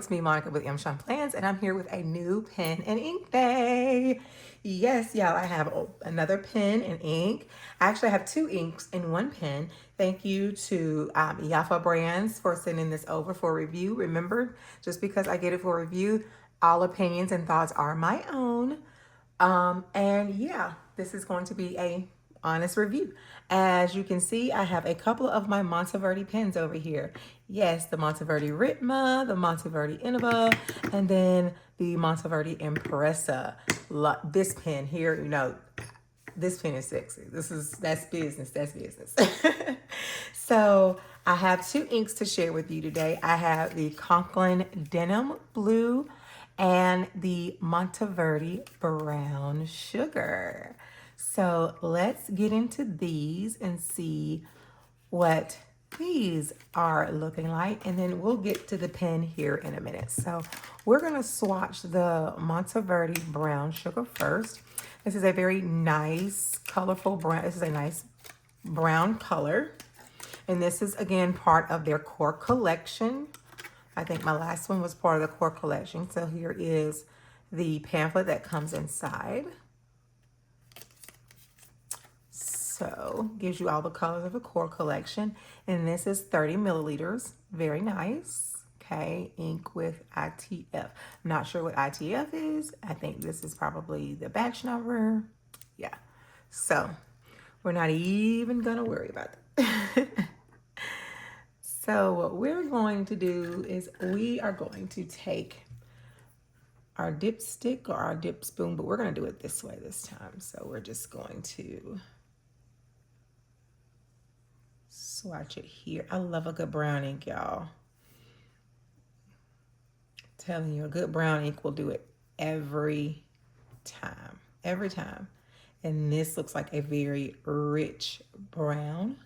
it's me, Monica with M. Sean Plans, and I'm here with a new pen and ink day. Yes, y'all, I have another pen and ink. I actually have two inks in one pen. Thank you to Yafa Brands for sending this over for review. Remember, just because I get it for review, all opinions and thoughts are my own. And yeah, this is going to be a honest review. As you can see, I have a couple of my Monteverdi pens over here. Yes, the Monteverdi Ritma, the Monteverdi Innova, and then the Monteverdi Impressa. This pen here, you know, this pen is sexy. That's business. That's business. So I have two inks to share with you today. I have the Conklin Denim Blue and the Monteverdi Brown Sugar. So let's get into these and see what these are looking like, and then we'll get to the pen here in a minute. So we're gonna swatch the Monteverdi Brown Sugar first. This is a very nice, colorful brown. This is a nice brown color. And this is, again, part of their core collection. I think my last one was part of the core collection. So here is the pamphlet that comes inside. So gives you all the colors of the core collection. And this is 30 milliliters. Very nice. Okay, ink with ITF. I'm not sure what ITF is. I think this is probably the batch number. Yeah. So we're not even gonna worry about that. So what we're going to do is we are going to take our dipstick or our dip spoon, but we're going to do it this way this time. So we're just going to swatch it here. I love a good brown ink, y'all. Telling you, a good brown ink will do it every time. Every time. And this looks like a very rich brown.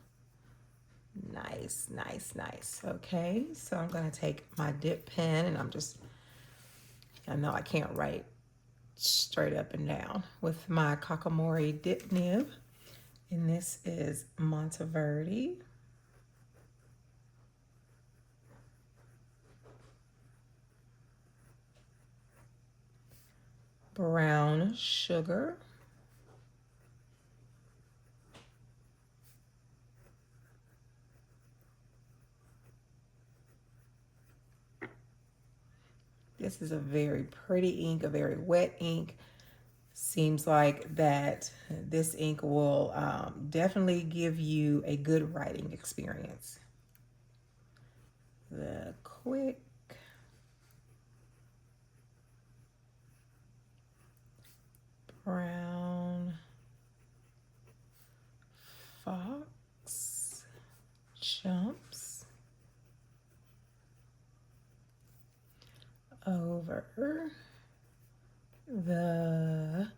Nice, nice, nice. Okay, so I'm going to take my dip pen and I know I can't write straight up and down with my Kakamori dip nib. And this is Monteverdi. Brown Sugar. This is a very pretty ink, a very wet ink. Seems like that this ink will definitely give you a good writing experience. The quick brown fox jumps over the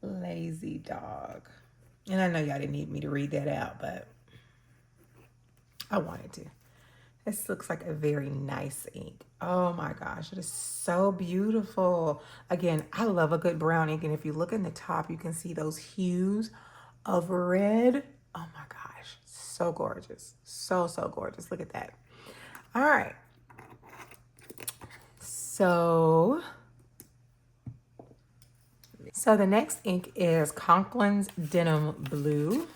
lazy dog. And I know y'all didn't need me to read that out, but I wanted to. This looks like a very nice ink. Oh my gosh, it is so beautiful. Again, I love a good brown ink, and if you look in the top, you can see those hues of red. Oh my gosh, so gorgeous. So, so gorgeous. Look at that. All right. So the next ink is Conklin's Denim Blue.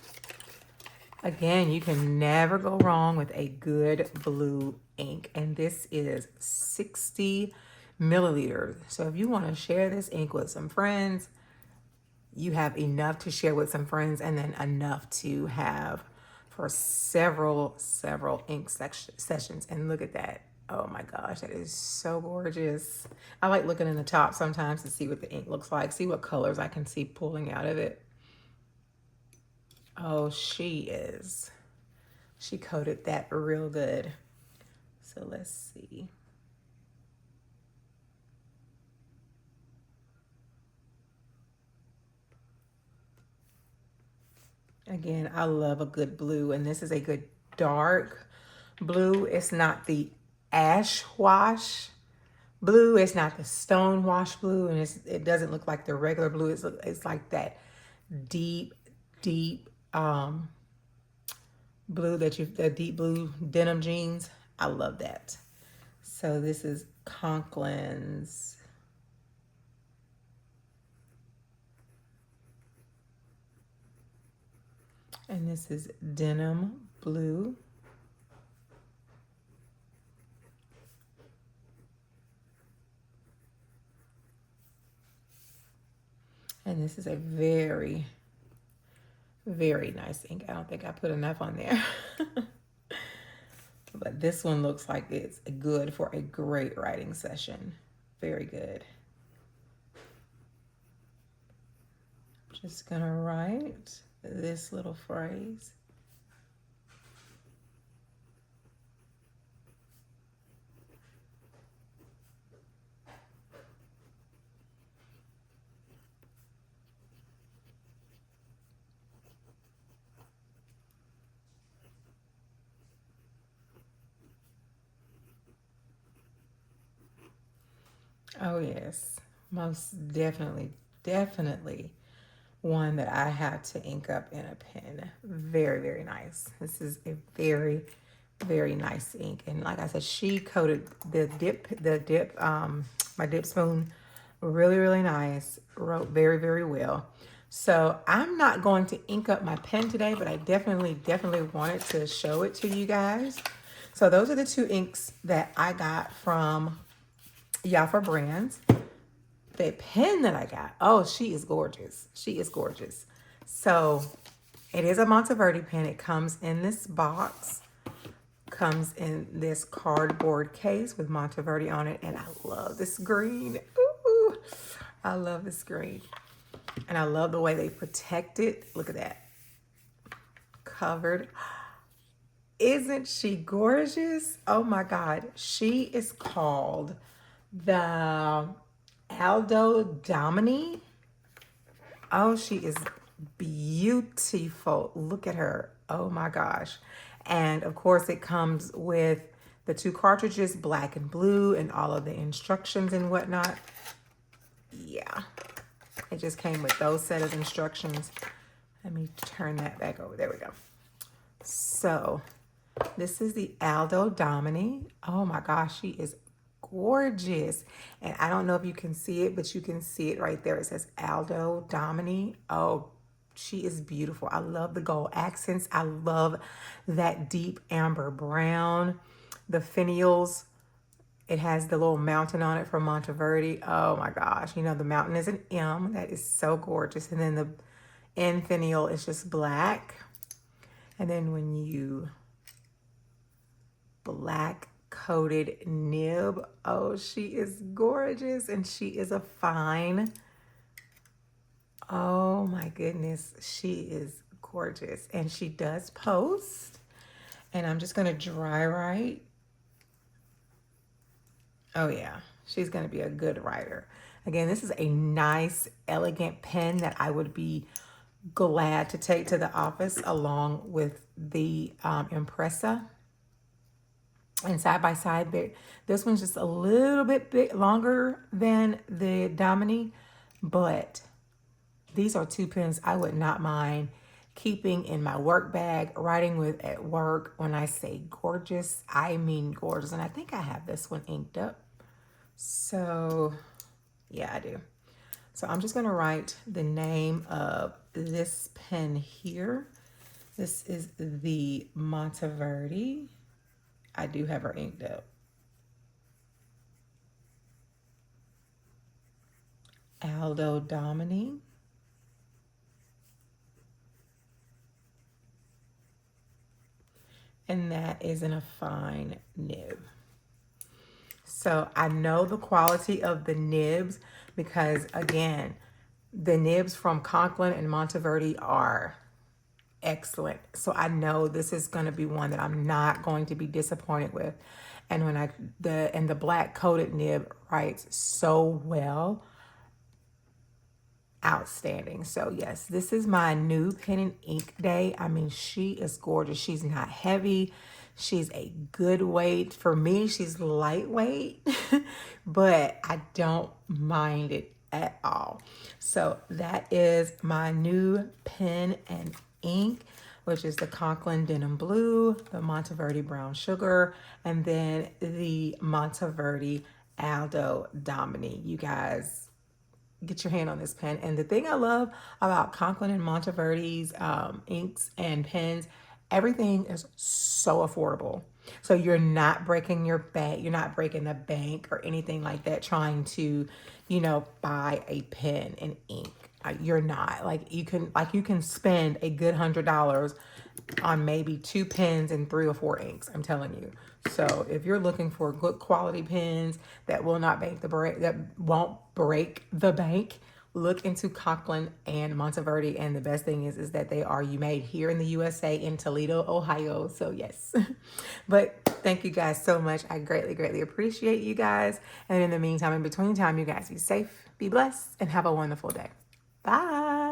Again, you can never go wrong with a good blue ink. And this is 60 milliliters. So if you want to share this ink with some friends, you have enough to share with some friends, and then enough to have for several ink sessions. And look at that. Oh my gosh, that is so gorgeous. I like looking in the top sometimes to see what the ink looks like, see what colors I can see pulling out of it. Oh, she coated that real good. So let's see. Again, I love a good blue, and this is a good dark blue. It's not the ash wash blue. It's not the stone wash blue, and it doesn't look like the regular blue. It's like that deep blue the deep blue denim jeans. I love that. So this is Conklin's. And this is Denim Blue. And this is a very, very nice ink. I don't think I put enough on there. But this one looks like it's good for a great writing session. Very good. Just gonna write this little phrase. Oh yes, most definitely, definitely one that I have to ink up in a pen. Very, very nice. This is a very, very nice ink. And like I said, she coated my dip spoon really, really nice. Wrote very, very well. So I'm not going to ink up my pen today, but I definitely, definitely wanted to show it to you guys. So those are the two inks that I got from Yafa Brands. The pen that I got, oh, she is gorgeous. She is gorgeous. So it is a Monteverde pen. It comes in this box, comes in this cardboard case with Monteverde on it. And I love this green. Ooh, I love this green. And I love the way they protect it. Look at that. Covered. Isn't she gorgeous? Oh my God. She is called the Aldo Domini. Oh, she is beautiful. Look at her. Oh my gosh. And of course it comes with the two cartridges, black and blue, and all of the instructions and whatnot. Yeah. It just came with those set of instructions. Let me turn that back over. There we go. So this is the Aldo Domini. Oh my gosh, she is gorgeous. And I don't know if you can see it, but you can see it right there. It says Aldo Domini. Oh, she is beautiful. I love the gold accents. I love that deep amber brown. The finials, it has the little mountain on it from Monteverde. Oh my gosh. You know, the mountain is an M. That is so gorgeous. And then the end finial is just black. And then when you black coated nib, oh, she is gorgeous. And she is a fine. Oh my goodness. She is gorgeous. And she does post. And I'm just going to dry write. Oh yeah, she's going to be a good writer. Again, this is a nice, elegant pen that I would be glad to take to the office along with the Impressa. And side by side, this one's just a little bit longer than the Domini, but these are two pens I would not mind keeping in my work bag, writing with at work. When I say gorgeous, I mean gorgeous. And I think I have this one inked up. So yeah, I do. So I'm just going to write the name of this pen here. This is the Monteverde. I do have her inked up. Aldo Domini. And that is in a fine nib. So I know the quality of the nibs because, again, the nibs from Conklin and Monteverde are excellent. So I know this is going to be one that I'm not going to be disappointed with. And when the black coated nib writes so well. Outstanding. So yes, this is my new pen and ink day. I mean, she is gorgeous. She's not heavy. She's a good weight. For me, she's lightweight, but I don't mind it at all. So that is my new pen and ink which is the Conklin Denim Blue, the Monteverde Brown Sugar, and then the Monteverde Aldo Domini. You guys, get your hand on this pen. And the thing I love about Conklin and Monteverde's inks and pens, everything is so affordable. So you're not breaking your bank, you're not breaking the bank or anything like that trying to, buy a pen and ink. You're not. You can spend a good $100 on maybe 2 pens and 3 or 4 inks. I'm telling you. So if you're looking for good quality pens that will not break the break, that won't break the bank, look into Conklin and Monteverde. And the best thing is that they are made here in the USA in Toledo, Ohio. So yes, but thank you guys so much. I greatly, greatly appreciate you guys. And in the meantime, in between time, you guys be safe, be blessed, and have a wonderful day. Bye.